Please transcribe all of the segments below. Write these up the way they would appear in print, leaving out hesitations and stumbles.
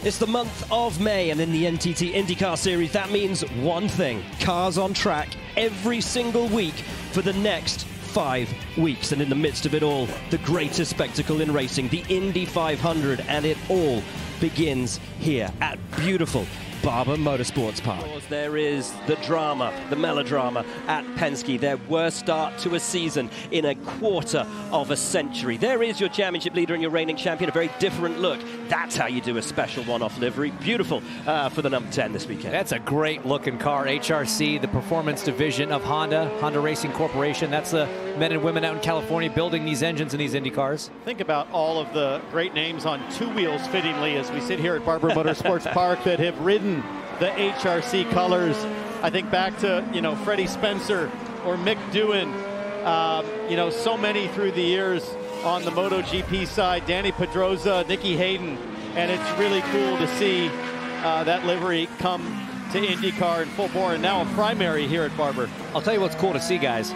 It's the month of May, and in the NTT INDYCAR Series, that means one thing: cars on track every single week for the next 5 weeks. And in the midst of it all, the greatest spectacle in racing, the Indy 500, and it all begins here at beautiful Barber Motorsports Park. There is the drama, the melodrama at Penske, their worst start to a season in a quarter of a century. There is your championship leader and your reigning champion, a very different look. That's how you do a special one-off livery. Beautiful for the number 10 this weekend. That's a great looking car. HRC, the performance division of Honda Racing Corporation. That's the men and women out in California building these engines in these Indy cars. Think about all of the great names on two wheels, fittingly, as we sit here at Barber Motorsports Park, that have ridden the HRC colors. I think back to, Freddie Spencer or Mick Doohan, so many through the years on the MotoGP side, Danny Pedrosa, Nicky Hayden, and it's really cool to see that livery come to IndyCar in full bore, and now a primary here at Barber. I'll tell you what's cool to see, guys.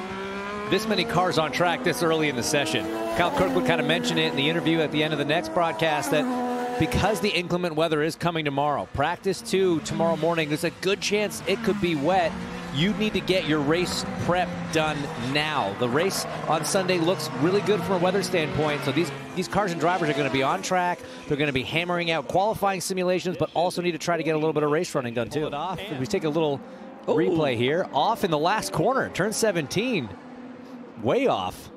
This many cars on track this early in the session. Kyle Kirkwood kind of mentioned it in the interview at the end of the next broadcast that because the inclement weather is coming tomorrow, practice 2 tomorrow morning, there's a good chance it could be wet. You need to get your race prep done now. The race on Sunday looks really good from a weather standpoint. So these cars and drivers are going to be on track. They're going to be hammering out qualifying simulations, but also need to try to get a little bit of race running done too. If we take a little replay here, off in the last corner, turn 17, way off.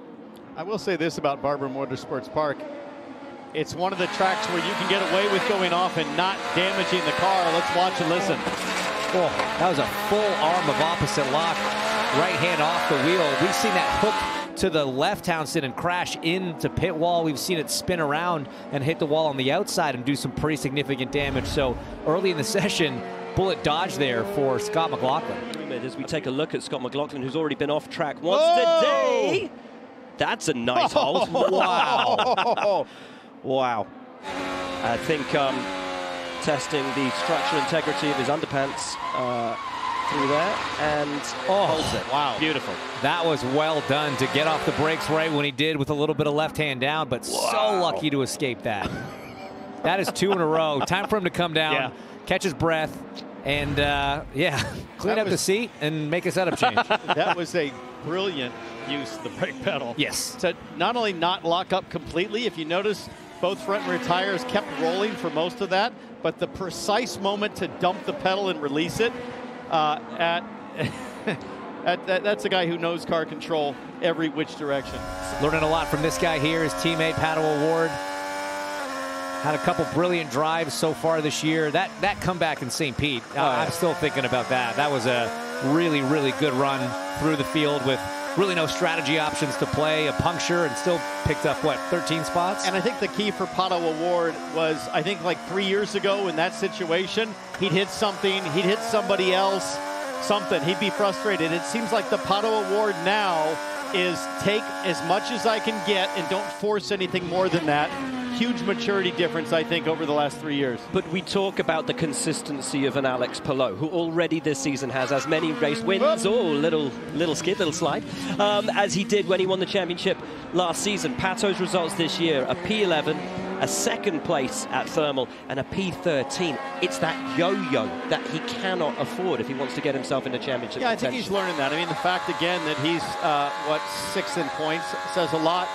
I will say this about Barber Motorsports Park. It's one of the tracks where you can get away with going off and not damaging the car. Let's watch and listen. Oh, that was a full arm of opposite lock, right hand off the wheel. We've seen that hook to the left, Townsend, and crash into pit wall. We've seen it spin around and hit the wall on the outside and do some pretty significant damage. So early in the session, bullet dodge there for Scott McLaughlin. As we take a look at Scott McLaughlin, who's already been off track once today. That's a nice hold. Wow. Wow. I think testing the structural integrity of his underpants through there, and holds it. Wow. Beautiful. That was well done to get off the brakes right when he did with a little bit of left hand down, but so lucky to escape that. That is 2 in a row. Time for him to come down, catch his breath, and clean up the seat and make a setup change. That was a brilliant use of the brake pedal. Yes. To not only not lock up completely, if you notice, both front and rear tires kept rolling for most of that, but the precise moment to dump the pedal and release it, that's a guy who knows car control every which direction. Learning a lot from this guy here, his teammate, Pato O'Ward. Had a couple brilliant drives so far this year. That comeback in St. Pete, I'm still thinking about that. That was a really, really good run through the field with really no strategy options to play, a puncture, and still picked up, 13 spots? And I think the key for Pato O'Ward was, I think like 3 years ago in that situation, he'd hit something, he'd hit somebody else, something. He'd be frustrated. It seems like the Pato O'Ward now is take as much as I can get and don't force anything more than that. Huge maturity difference, I think, over the last 3 years. But we talk about the consistency of an Alex Palou, who already this season has as many race wins, little skid, little slide, as he did when he won the championship last season. Pato's results this year, a P11, a second place at Thermal, and a P13. It's that yo-yo that he cannot afford if he wants to get himself into championship I think he's learning that. I mean, the fact, again, that he's, 6th in points says a lot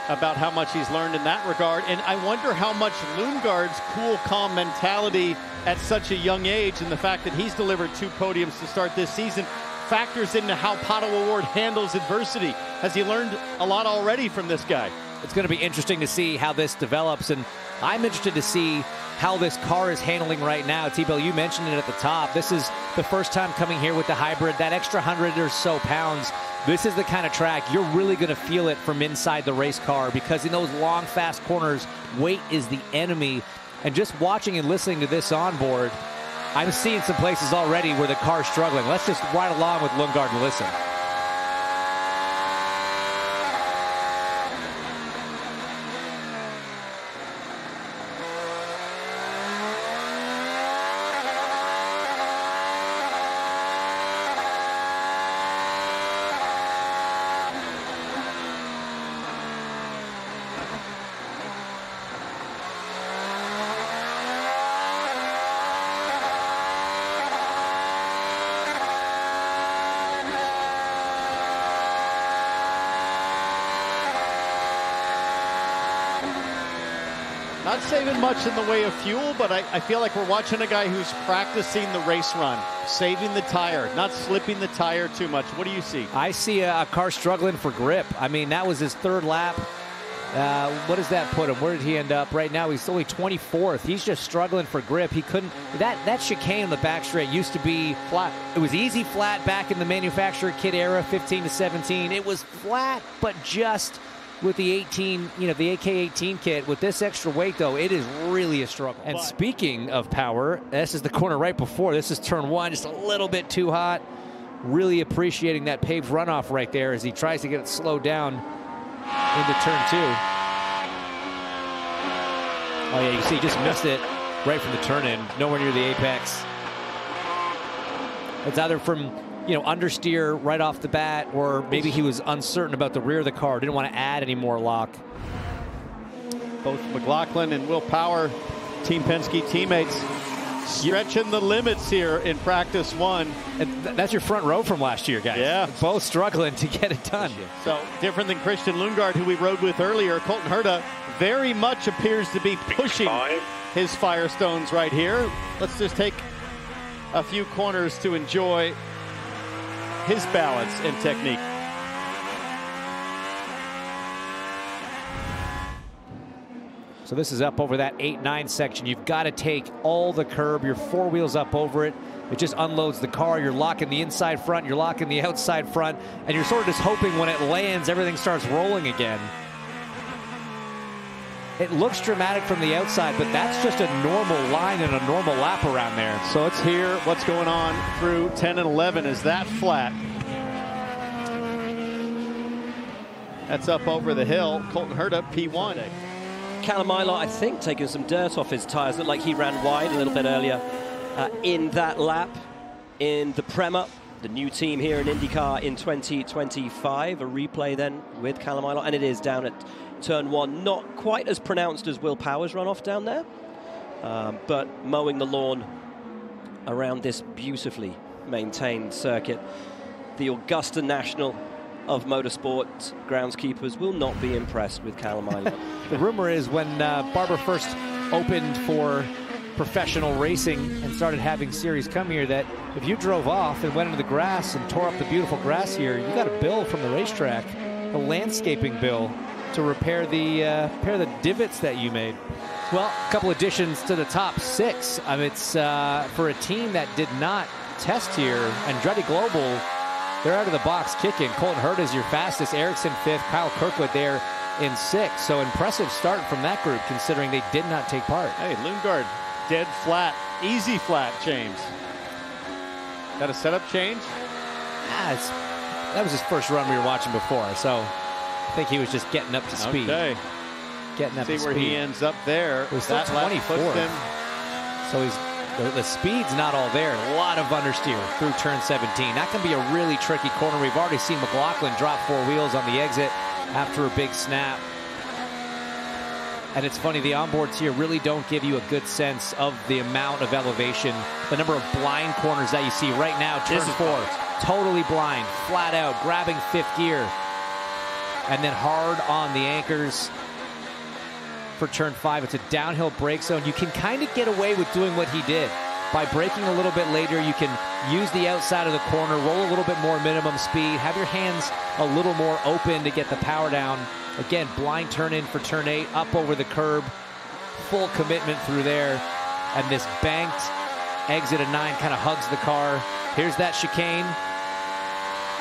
about how much he's learned in that regard. And I wonder how much Newgarden's cool, calm mentality at such a young age, and the fact that he's delivered 2 podiums to start this season, factors into how Pato O'Ward handles adversity. Has he learned a lot already from this guy? It's going to be interesting to see how this develops, and I'm interested to see how this car is handling right now. T-Bill, you mentioned it at the top. This is the first time coming here with the hybrid, that extra 100 or so pounds. This is the kind of track you're really going to feel it from inside the race car, because in those long, fast corners, weight is the enemy. And just watching and listening to this onboard, I'm seeing some places already where the car's struggling. Let's just ride along with Newgarden and listen. saving much in the way of fuel, but I feel like we're watching a guy who's practicing the race run, saving the tire, not slipping the tire too much. What do you see? I see a car struggling for grip. I mean, that was his third lap. What does that put him? Where did he end up? Right now, he's only 24th. He's just struggling for grip. He couldn't. That chicane on the back straight used to be flat. It was easy flat back in the manufacturer kit era, 15 to 17. It was flat, but just with the 18, the AK-18 kit. With this extra weight, though, it is really a struggle. And speaking of power, this is the corner right before. This is turn 1, just a little bit too hot. Really appreciating that paved runoff right there as he tries to get it slowed down into turn 2. Oh yeah, you see, he just missed it right from the turn in, nowhere near the apex. It's either from, understeer right off the bat, or maybe he was uncertain about the rear of the car, didn't want to add any more lock. Both McLaughlin and Will Power, Team Penske teammates, stretching the limits here in practice 1. And that's your front row from last year, guys. Yeah. Both struggling to get it done. So different than Christian Lundgaard, who we rode with earlier. Colton Herta very much appears to be pushing his Firestones right here. Let's just take a few corners to enjoy his balance and technique. So this is up over that 8-9 section. You've got to take all the curb, your 4 wheels up over it. It just unloads the car. You're locking the inside front, you're locking the outside front, and you're sort of just hoping when it lands, everything starts rolling again. It looks dramatic from the outside, but that's just a normal line and a normal lap around there. So let's hear what's going on through 10 and 11. Is that flat? That's up over the hill. Colton Herta, P1. Callum Ilott, I think, taking some dirt off his tires. Looked like he ran wide a little bit earlier in that lap in the Prema, the new team here in IndyCar in 2025. A replay then with Callum Ilott, and it is down at turn 1. Not quite as pronounced as Will Power's runoff down there, but mowing the lawn around this beautifully maintained circuit. The Augusta National of motorsport groundskeepers will not be impressed with Callum Ilott. The rumor is when Barber first opened for professional racing and started having series come here, that if you drove off and went into the grass and tore up the beautiful grass here, you got a bill from the racetrack, a landscaping bill, to repair the divots that you made. Well, a couple additions to the top 6. I mean, it's for a team that did not test here. Andretti Global, they're out of the box kicking. Colton Herta is your fastest. Ericsson 5th. Kyle Kirkwood there in 6th. So impressive start from that group, considering they did not take part. Hey, Lundgaard, dead flat, easy flat, James. Got a setup change? That was his first run we were watching before, so I think he was just getting up to speed. Okay. Getting up to speed. See where he ends up there. He's still 24th. So the speed's not all there. A lot of understeer through turn 17. That can be a really tricky corner. We've already seen McLaughlin drop 4 wheels on the exit after a big snap. And it's funny, the onboards here really don't give you a good sense of the amount of elevation, the number of blind corners that you see right now. Turn 4, totally blind, flat out, grabbing 5th gear. And then hard on the anchors for turn 5. It's a downhill brake zone. You can kind of get away with doing what he did. By braking a little bit later, you can use the outside of the corner, roll a little bit more minimum speed, have your hands a little more open to get the power down. Again, blind turn in for turn 8, up over the curb, full commitment through there. And this banked exit of 9 kind of hugs the car. Here's that chicane.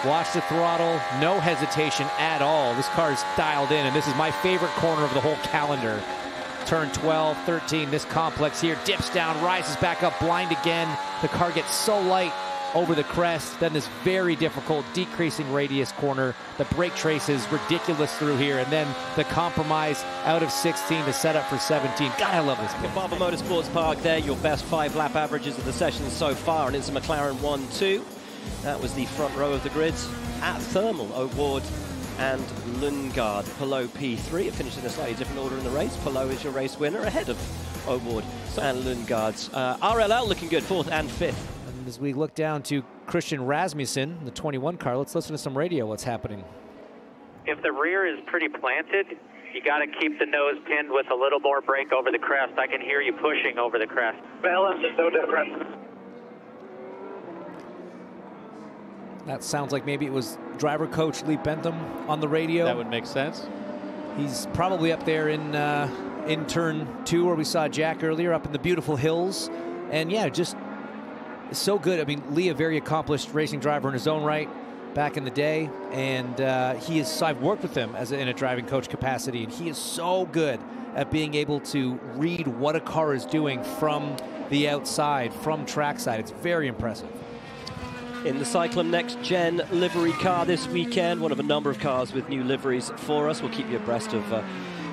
Watch the throttle, no hesitation at all. This car is dialed in, and this is my favorite corner of the whole calendar. Turn 12, 13, this complex here, dips down, rises back up, blind again. The car gets so light over the crest. Then this very difficult decreasing radius corner. The brake trace is ridiculous through here, and then the compromise out of 16 to set up for 17. God, I love this. The Barber Motorsports Park there, your best 5 lap averages of the session so far, and it's a McLaren 1-2. That was the front row of the grids at Thermal, O'Ward and Lundgaard. Palou P3. It finished in a slightly different order in the race. Palou is your race winner ahead of O'Ward and Lundgaard's. RLL looking good, 4th and 5th. And as we look down to Christian Rasmussen, the 21 car, let's listen to some radio. What's happening? If the rear is pretty planted, You got to keep the nose pinned with a little more brake over the crest. I can hear you pushing over the crest. Balance is no different. That sounds like maybe it was driver coach Lee Bentham on the radio. That would make sense. He's probably up there in turn 2 where we saw Jack earlier, up in the beautiful hills. And yeah, just so good. I mean, Lee, a very accomplished racing driver in his own right back in the day. And I've worked with him in a driving coach capacity, and he is so good at being able to read what a car is doing from the outside, from trackside. It's very impressive. In the Cyclone Next Gen livery car this weekend, one of a number of cars with new liveries for us. We'll keep you abreast of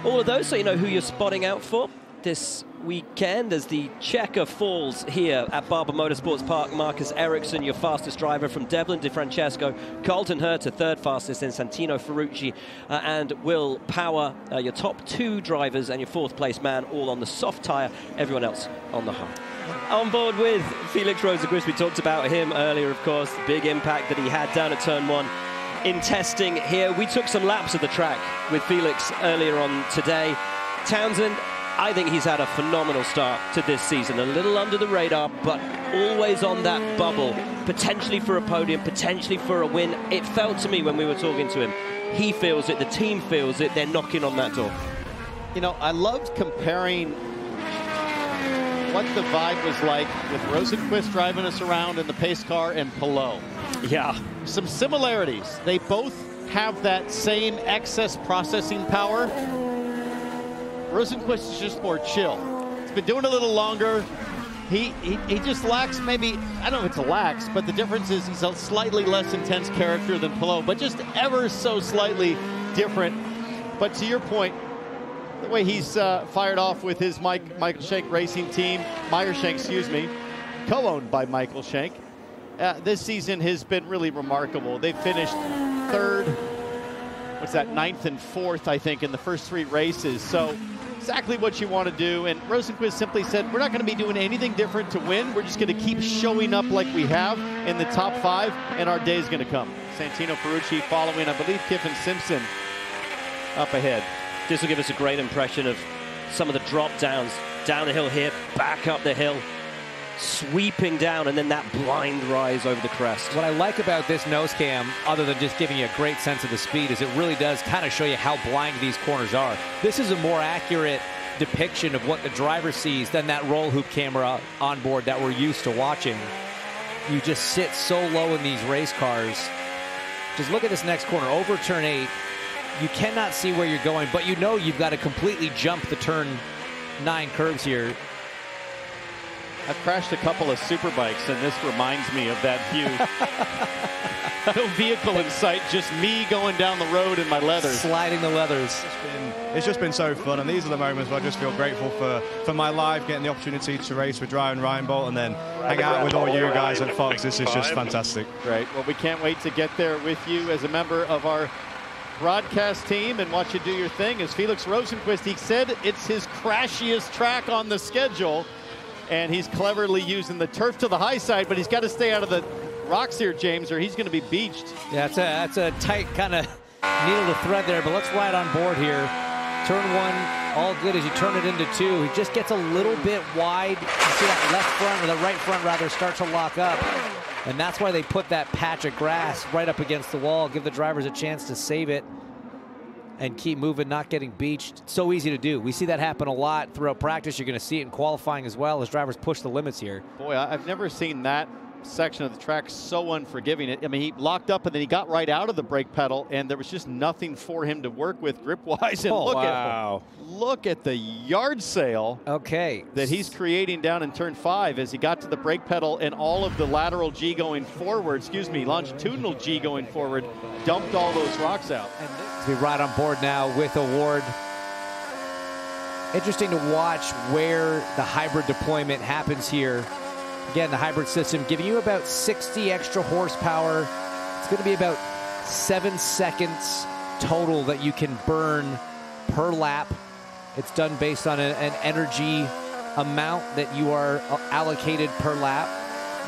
all of those so you know who you're spotting out for this weekend as the checker falls here at Barber Motorsports Park. Marcus Ericsson, your fastest driver from Devlin DeFrancesco, Colton Herta, third fastest, and Santino Ferrucci and Will Power, your top 2 drivers, and your 4th place man, all on the soft tire, everyone else on the hard. On board with Felix Rosenqvist. We talked about him earlier, of course, the big impact that he had down at turn 1 in testing here. We took some laps of the track with Felix earlier on today. Townsend, I think he's had a phenomenal start to this season. A little under the radar, but always on that bubble, potentially for a podium, potentially for a win. It felt to me when we were talking to him, he feels it, the team feels it, they're knocking on that door. You know, I loved comparing what the vibe was like with Rosenqvist driving us around in the pace car and Palou. Yeah. Some similarities. They both have that same excess processing power. Rosenqvist is just more chill. He's been doing it a little longer. He just lacks maybe, I don't know if it's a lax, but the difference is he's a slightly less intense character than Palou, but just ever so slightly different. But to your point, the way he's fired off with his Michael Shank racing team, Meyershank, excuse me, co-owned by Michael Shank, this season has been really remarkable. They finished 3rd, what's that, 9th and 4th, I think, in the first 3 races. So exactly what you want to do. And Rosenqvist simply said, we're not going to be doing anything different to win. We're just going to keep showing up like we have in the top 5, and our day is going to come. Santino Ferrucci following, I believe, Kiffin Simpson up ahead. This will give us a great impression of some of the drop downs. Down the hill here, back up the hill, sweeping down, and then that blind rise over the crest. What I like about this nose cam, other than just giving you a great sense of the speed, is it really does kind of show you how blind these corners are. This is a more accurate depiction of what the driver sees than that roll hoop camera on board that we're used to watching. You just sit so low in these race cars. Just look at this next corner, over turn 8. You cannot see where you're going, but you know you've got to completely jump the turn 9 curves here. I've crashed a couple of super bikes, and this reminds me of that view. No vehicle in sight, just me going down the road in my leathers. Sliding the leathers. It's just been so fun, and these are the moments where I just feel grateful for my life, getting the opportunity to race with Ryan Reinbold and then hang out with all you guys at Fox. This is just fantastic. Great. Well, we can't wait to get there with you as a member of our broadcast team and watch you do your thing. As Felix Rosenqvist, he said it's his crashiest track on the schedule, and he's cleverly using the turf to the high side, but he's got to stay out of the rocks here, James, or he's going to be beached. Yeah, that's a tight kind of needle to thread there, but let's ride on board here. Turn 1, all good as you turn it into 2. He just gets a little bit wide. You see that left front, or the right front rather, start to lock up. And that's why they put that patch of grass right up against the wall, give the drivers a chance to save it and keep moving, not getting beached. It's so easy to do. We see that happen a lot throughout practice. You're going to see it in qualifying as well as drivers push the limits here. Boy, I've never seen that section of the track so unforgiving. I mean, he locked up and then he got right out of the brake pedal, and there was just nothing for him to work with grip-wise. And look at the yard sale that he's creating down in turn 5 as he got to the brake pedal, and all of the lateral G going forward, longitudinal G going forward, dumped all those rocks out. And we ride on board now with Award. Interesting to watch where the hybrid deployment happens here. Again, the hybrid system giving you about 60 extra horsepower. It's going to be about 7 seconds total that you can burn per lap. It's done based on an energy amount that you are allocated per lap.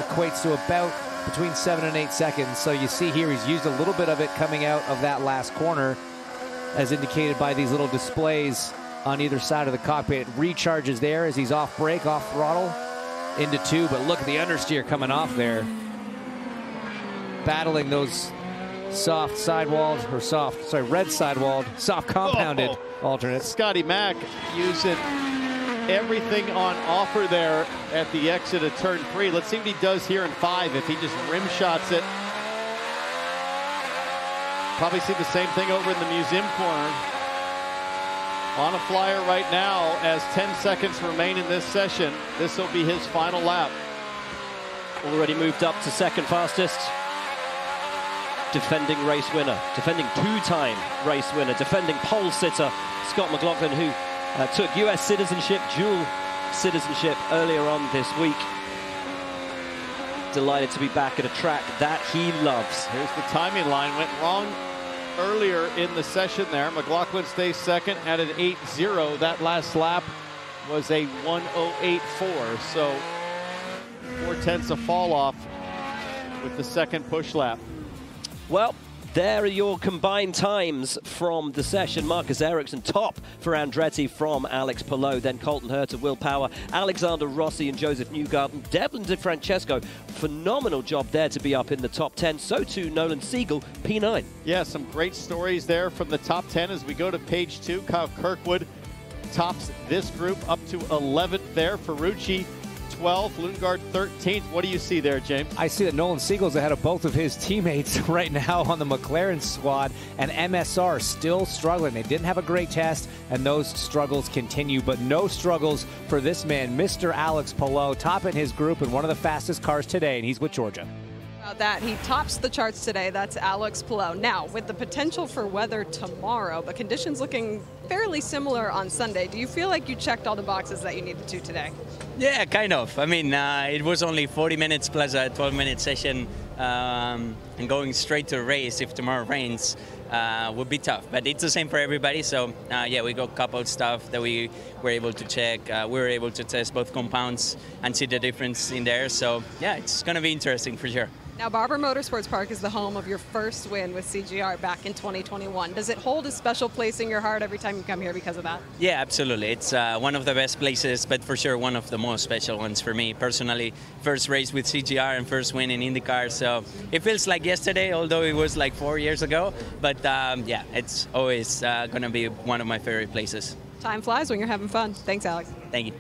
Equates to about between 7 and 8 seconds. So you see here he's used a little bit of it coming out of that last corner. as indicated by these little displays on either side of the cockpit. Recharges there as he's off brake, off throttle, into 2, but look at the understeer coming off there. Battling those soft sidewalled, or red sidewalled, soft compounded alternates. Scotty Mack using everything on offer there at the exit of turn 3. Let's see what he does here in 5 if he just rim shots it. Probably see the same thing over in the museum corner. On a flyer right now as 10 seconds remain in this session. This will be his final lap. Already moved up to second fastest. Defending race winner, defending 2-time race winner, defending pole sitter Scott McLaughlin, who took US citizenship, dual citizenship earlier on this week. Delighted to be back at a track that he loves. Here's the timing line, went wrong earlier in the session there. McLaughlin stays second at an 8.0. That last lap was a 1:08.4, so 4/10 of fall off with the second push lap. Well, there are your combined times from the session. Marcus Ericsson top for Andretti from Alex Palou, then Colton Herta, Will Power, Alexander Rossi and Josef Newgarden. Devlin DeFrancesco, phenomenal job there to be up in the top 10. So too Nolan Siegel, P9. Yeah, some great stories there from the top 10 as we go to page 2. Kyle Kirkwood tops this group up to 11th there. Ferrucci 12th, Lundgaard 13th. What do you see there, James? I see that Nolan Siegel's ahead of both of his teammates right now on the McLaren squad, and MSR still struggling. They didn't have a great test, and those struggles continue, but no struggles for this man, Mr. Alex Palou, topping his group in one of the fastest cars today, and he's with Georgia. That he tops the charts today. That's Alex Palou. Now, with the potential for weather tomorrow, but conditions looking fairly similar on Sunday, do you feel like you checked all the boxes that you needed to today? Yeah, kind of. I mean, it was only 40 minutes plus a 12-minute session, and going straight to a race if tomorrow rains would be tough. But it's the same for everybody. So, yeah, we got a couple of stuff that we were able to check. We were able to test both compounds and see the difference in there. So, yeah, it's going to be interesting for sure. Now, Barber Motorsports Park is the home of your first win with CGR back in 2021. Does it hold a special place in your heart every time you come here because of that? Yeah, absolutely. It's one of the best places, but for sure one of the most special ones for me personally. First race with CGR and first win in IndyCar, so it feels like yesterday, although it was like 4 years ago. But yeah, it's always going to be one of my favorite places. Time flies when you're having fun. Thanks, Alex. Thank you.